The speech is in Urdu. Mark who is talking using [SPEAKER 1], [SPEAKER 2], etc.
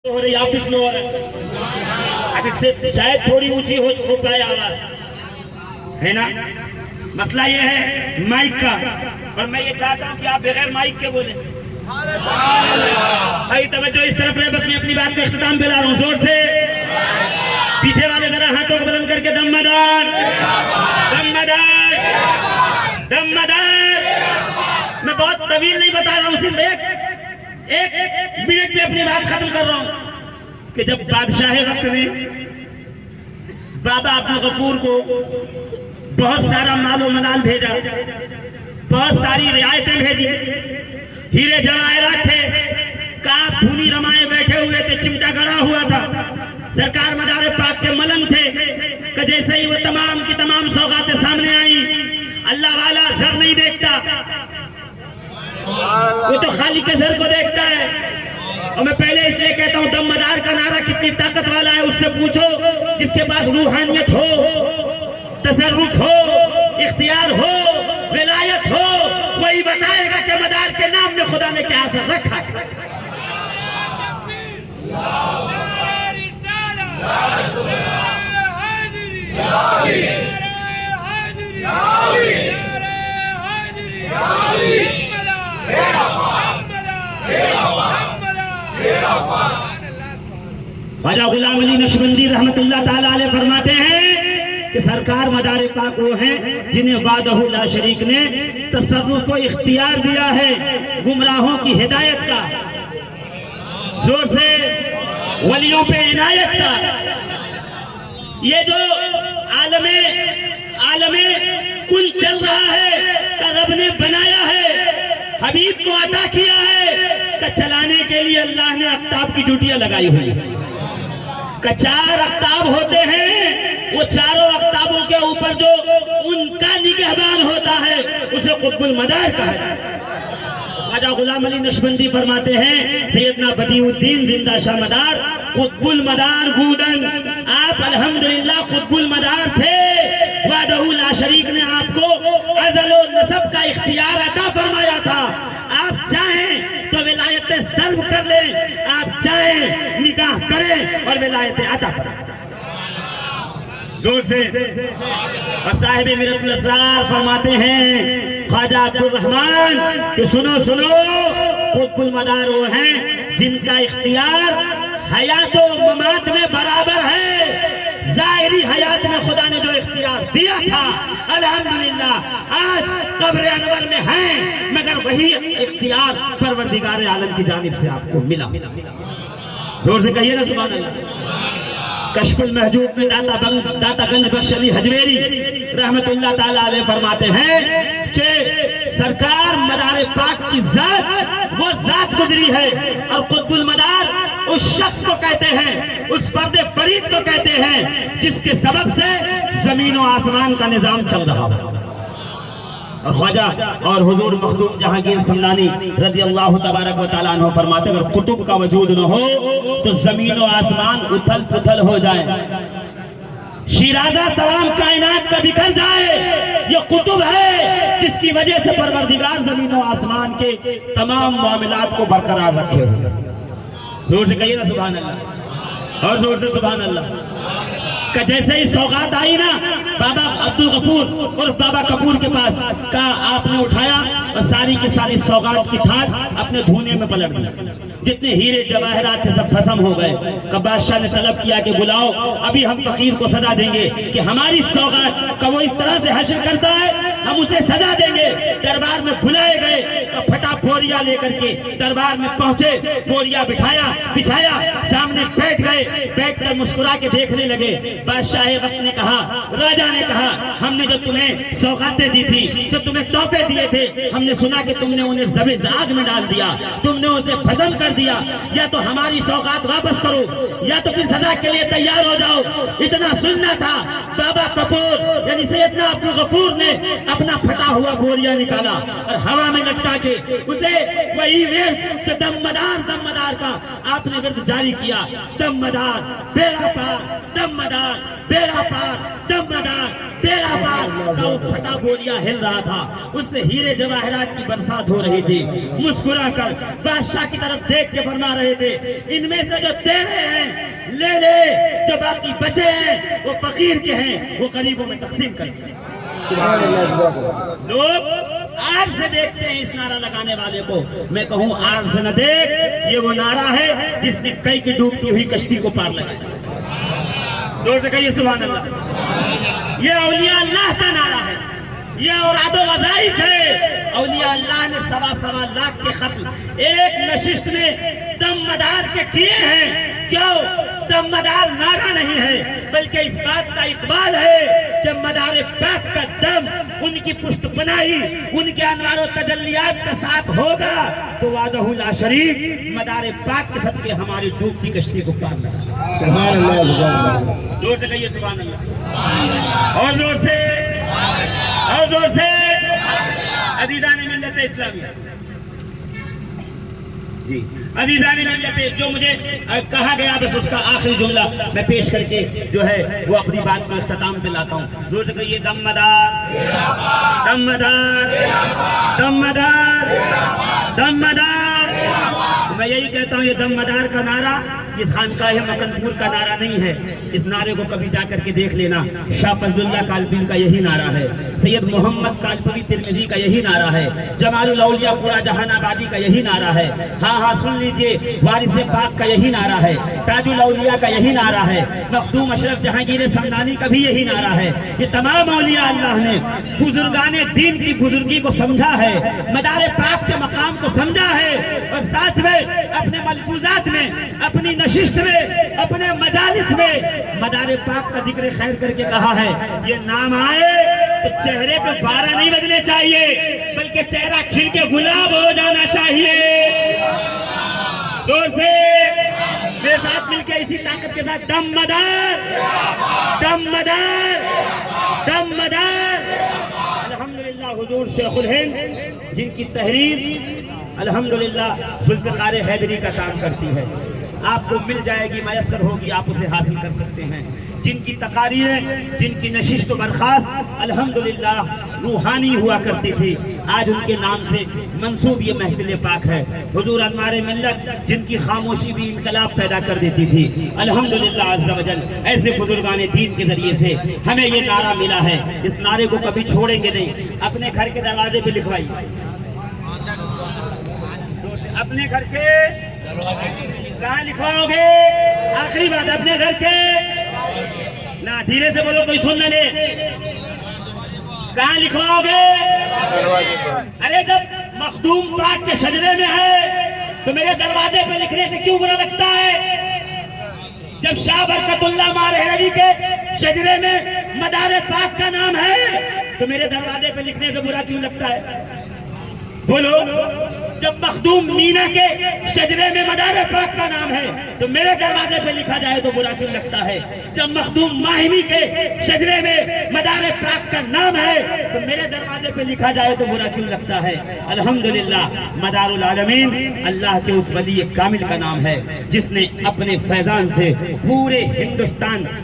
[SPEAKER 1] ہو رہی آفس میں ہو رہا ہے، اب اس سے شاید تھوڑی اونچی ہو پائے آواز، ہے نا؟ مسئلہ یہ ہے مائک کا، اور میں یہ چاہتا ہوں کہ آپ بغیر مائک کے بولیں۔ بھائی توجہ اس طرف رہے، بس میں اپنی بات میں اختتام پہ لا رہا ہوں، زور سے پیچھے والے ذرا ہاتھوں کو بلند کر کے دم مدار، دم مدار، دم مدار۔ میں بہت طویل نہیں بتا رہا ہوں، صرف ایک منٹ میں اپنی بات ختم کر رہا ہوں کہ جب بادشاہ وقت نے بابا عبدالغفور کو بہت سارا مال و منال بھیجا، بہت ساری رعایتیں بھیجی، ہیرے جواہرات تھے، کاپ دھونی رمائے بیٹھے ہوئے تھے، چمٹا گڑا ہوا تھا، سرکار مدار پاک کے ملنگ تھے کہ جیسے ہی وہ تمام کی تمام سوغاتیں سامنے آئیں، اللہ والا زر نہیں دیکھتا، وہ تو خالق کے زر کو دیکھتا ہے۔ اور میں پہلے اس لیے کہتا ہوں دم مدار کا نعرہ کتنی طاقت والا ہے، اس سے پوچھو جس کے پاس روحانیت ہو، تصرف ہو، اختیار ہو، ولایت ہو، وہی بتائے گا کہ مدار کے نام میں خدا نے کیا اثر رکھا ہے۔ خواجہ غلام علی نقشبندی رحمت اللہ تعالیٰ علیہ فرماتے ہیں کہ سرکار مدار پاک وہ ہیں جنہیں وحدہ لا شریک نے تصرف و اختیار دیا ہے گمراہوں کی ہدایت کا، زور سے ولیوں پہ عنایت کا۔ یہ جو عالم کل چل رہا ہے کہ رب نے بنایا ہے، حبیب کو عطا کیا ہے کہ چلانے کے لیے اللہ نے اقطاب کی ڈیوٹیاں لگائی ہوئی ہیں، کہ 4 اقطاب ہوتے ہیں، وہ چاروں اقطابوں کے اوپر جو ان کا نگہبان ہوتا ہے اسے قطب المدار کہا جاتا ہے۔ خواجہ غلام علی نقشبندی فرماتے ہیں سیدنا بدیع الدین زندہ شاہ مدار قطب المدار بودن، آپ الحمدللہ قطب المدار تھے، وحدہ لا شریک نے آپ کو ازل و نسب کا اختیار عطا فرمایا تھا، آپ چاہیں تو ولایتیں سلب کر لیں، آپ چاہیں نکاح کریں اور ولایتیں عطا کریں۔ زور سے اور صاحب مرت الاسرار فرماتے ہیں خواجہ عبدالرحمن کہ سنو قطب المدار وہ ہیں جن کا اختیار حیات و ممات میں برابر ہے، ظاہری حیات میں خدا نے جو اختیار دیا تھا الحمدللہ آج قبر انور میں ہیں، مگر وہی اختیار پروردگار عالم کی جانب سے آپ کو ملا۔ زور سے کہیے نا سبحان اللہ۔ کشف المحجوب میں داتا گنج بخش علی حجویری رحمت اللہ تعالیٰ علیہ فرماتے ہیں کہ سرکار مدار پاک کی ذات وہ ذات گزری ہے، اور قطب المدار اس شخص کو کہتے ہیں، اس فرد فرید کو کہتے ہیں جس کے سبب سے زمین و آسمان کا نظام چل رہا ہے۔ اور خواجہ اور حضور مخدوم جہانگیر سمنانی رضی اللہ تبارک و تعالیٰ عنہ فرماتے ہیں اگر قطب کا وجود نہ ہو تو زمین و آسمان اتھل پتھل ہو جائے، شیرازہ تمام کائنات کا بکھر جائے۔ یہ قطب ہے جس کی وجہ سے پروردگار زمین و آسمان کے تمام معاملات کو برقرار رکھے ہوئے۔ زور سے کہیے نا سبحان اللہ، اور زور سے سبحان اللہ۔ کہ جیسے ہی سوغات آئی نا بابا عبدالغفور اور بابا کپور کے پاس، کہا آپ نے اٹھایا اور ساری کی ساری سوغات کی کھاد اپنے دھونے میں پلٹ دی، جتنے ہیرے جواہرات تھے سب بھسم ہو گئے۔ کہ بادشاہ نے طلب کیا کہ بلاؤ، ابھی ہم فقیر کو سزا دیں گے کہ ہماری سوغات کا وہ اس طرح سے حشر کرتا ہے، ہم اسے سزا دیں گے۔ دربار میں بلائے گئے تو پھٹا بوریا لے کر کے دربار میں پہنچے، بوریا بچھایا، سامنے بیٹھ گئے، بیٹھ کر مسکرا کے دیکھنے لگے۔ بادشاہ وقت نے کہا، راجہ نے کہا ہم نے جو تمہیں سوغاتیں دی تھی، جو تمہیں تحفے دیے تھے، ہم نے سنا کہ تم نے انہیں ذبح آگ میں ڈال دیا، تم نے اسے بھسم کر دیا، یا تو ہماری سوغات واپس کرو یا تو پھر سزا کے لیے تیار ہو جاؤ۔ اتنا سننا تھا، بابا کپور یعنی سیدنا عبدالغفور نے اپنا پھٹا ہوا بوریا نکالا اور ہوا میں لٹکا کے اسے وہی ویل کہ دم مدار کا آپ نے ورد جاری کیا، دم مدار بیڑا پار، دم مدار بیڑا پار، دم مدار بیڑا پار کا وہ پھٹا بولیا ہل رہا تھا، اس سے ہیرے جواہرات کی برسات ہو رہی تھی۔ مسکرا کر بادشاہ کی طرف دیکھ کے فرما رہے تھے ان میں سے جو تیرے ہیں لے لے، جو باقی بچے ہیں وہ فقیر کے ہیں، وہ غریبوں میں تقسیم کر دیں۔ لوگ آگ سے دیکھتے ہیں اس نعرہ لگانے والے کو، میں کہوں آگ سے نہ دیکھ، یہ وہ نعرہ ہے جس نے کئی کی ڈوبتی ہوئی کشتی کو پار لگایا۔ زور سے کہیے سبحان اللہ۔ یہ اولیاء اللہ کا نعرہ ہے، یہ اوراد و وظائف ہے۔ اولیاء اللہ نے سوا لاکھ کے ختم ایک نشست میں دم مدار کے کیے ہیں۔ کیوں؟ دم مدار نعرہ نہیں ہے، بلکہ اس بات کا اقبال ہے کہ مدار پاک کا دم ان کی پشت پناہی، ان کے انوار و تجلیات کا ساتھ ہوگا تو وعدہ لا شریک مدار پاک کے صدقے ہماری ڈوبتی کشتی کو پار لگا۔
[SPEAKER 2] سبحان اللہ،
[SPEAKER 1] زور سے کہیے سبحان اللہ، اور زور سے، اور زور سے۔ عزیزان ملت اسلامیہ، جی عزیزان ملت، جو مجھے کہا گیا بس اس کا آخری جملہ میں پیش کر کے جو ہے وہ اپنی بات کو اختتام پہ لاتا ہوں۔ زور سے کہیے دم مدار، دم مدار، دم مدار، دم مدار۔ میں یہی کہتا ہوں یہ دم مدار کا نعرہ اس خانقاہ مکن پور کا نعرہ نہیں ہے، اس نعرے کو کبھی جا کر کے دیکھ لینا۔ شاہ فضل اللہ کالپوی کا یہی نعرہ ہے، سید محمد کالپوی ترمذی کا یہی نعرہ ہے، جمال الاولیاء پورا جہان آبادی کا یہی نعرہ ہے۔ ہاں سن لیجئے، وارث پاک کا یہی نعرہ ہے، تاج الاولیاء کا یہی نعرہ ہے، مخدوم اشرف جہانگیر سمنانی کا بھی یہی نعرہ ہے۔ یہ تمام اولیاء اللہ نے بزرگان دین کی بزرگی کو سمجھا ہے، مدار پاک کے مقام کو سمجھا ہے، اور ساتھ میں اپنے ملفوظات میں، اپنی نشست میں، اپنے مجالس میں مدار پاک کا ذکر خیر کر کے کہا ہے یہ نام آئے تو چہرے پہ 12 نہیں بجنے چاہیے، بلکہ چہرہ کھل کے گلاب ہو جانا چاہیے۔ زور سے میرے ساتھ مل کے اسی طاقت کے ساتھ دم مدار، دم مدار، دم مدار۔ الحمدللہ حضور شیخ الہند جن کی تحریر الحمدللہ ذوالفقار حیدری کا کام کرتی ہے، آپ کو مل جائے گی، میسر ہوگی، آپ اسے حاصل کر سکتے ہیں۔ جن کی تقاریریں، جن کی نشست و برخاست الحمدللہ روحانی ہوا کرتی تھی، آج ان کے نام سے منسوب یہ محفل پاک ہے۔ حضور انوار ملت جن کی خاموشی بھی انقلاب پیدا کر دیتی تھی، الحمدللہ عز و جل ایسے بزرگان دین کے ذریعے سے ہمیں یہ نعرہ ملا ہے، اس نعرے کو کبھی چھوڑیں گے نہیں۔ اپنے گھر کے دروازے پہ لکھوائیے، اپنے گھر کے کہاں لکھواؤ گے؟ آخری بات، اپنے گھر کے نہ دھیرے سے بولو کوئی سن نہ لے، کہاں لکھواؤ گے؟ ارے جب مخدوم پاک کے شجرے میں ہے تو میرے دروازے پہ لکھنے سے کیوں برا لگتا ہے؟ جب شاہ برکت اللہ مارہوی کے شجرے میں مدار پاک کا نام ہے تو میرے دروازے پہ لکھنے سے برا کیوں لگتا ہے؟ بولو۔ جب مخدوم مینا کے شجرے میں مدار پاک کا نام ہے تو میرے دروازے پہ لکھا جائے تو برا کیوں لگتا ہے؟ جب مخدوم ماہمی کے شجرے میں مدار پاک کا نام ہے تو میرے دروازے پہ لکھا جائے تو برا کیوں لگتا ہے؟ الحمدللہ مدار العالمین اللہ کے اس ولی کامل کا نام ہے جس نے اپنے فیضان سے پورے ہندوستان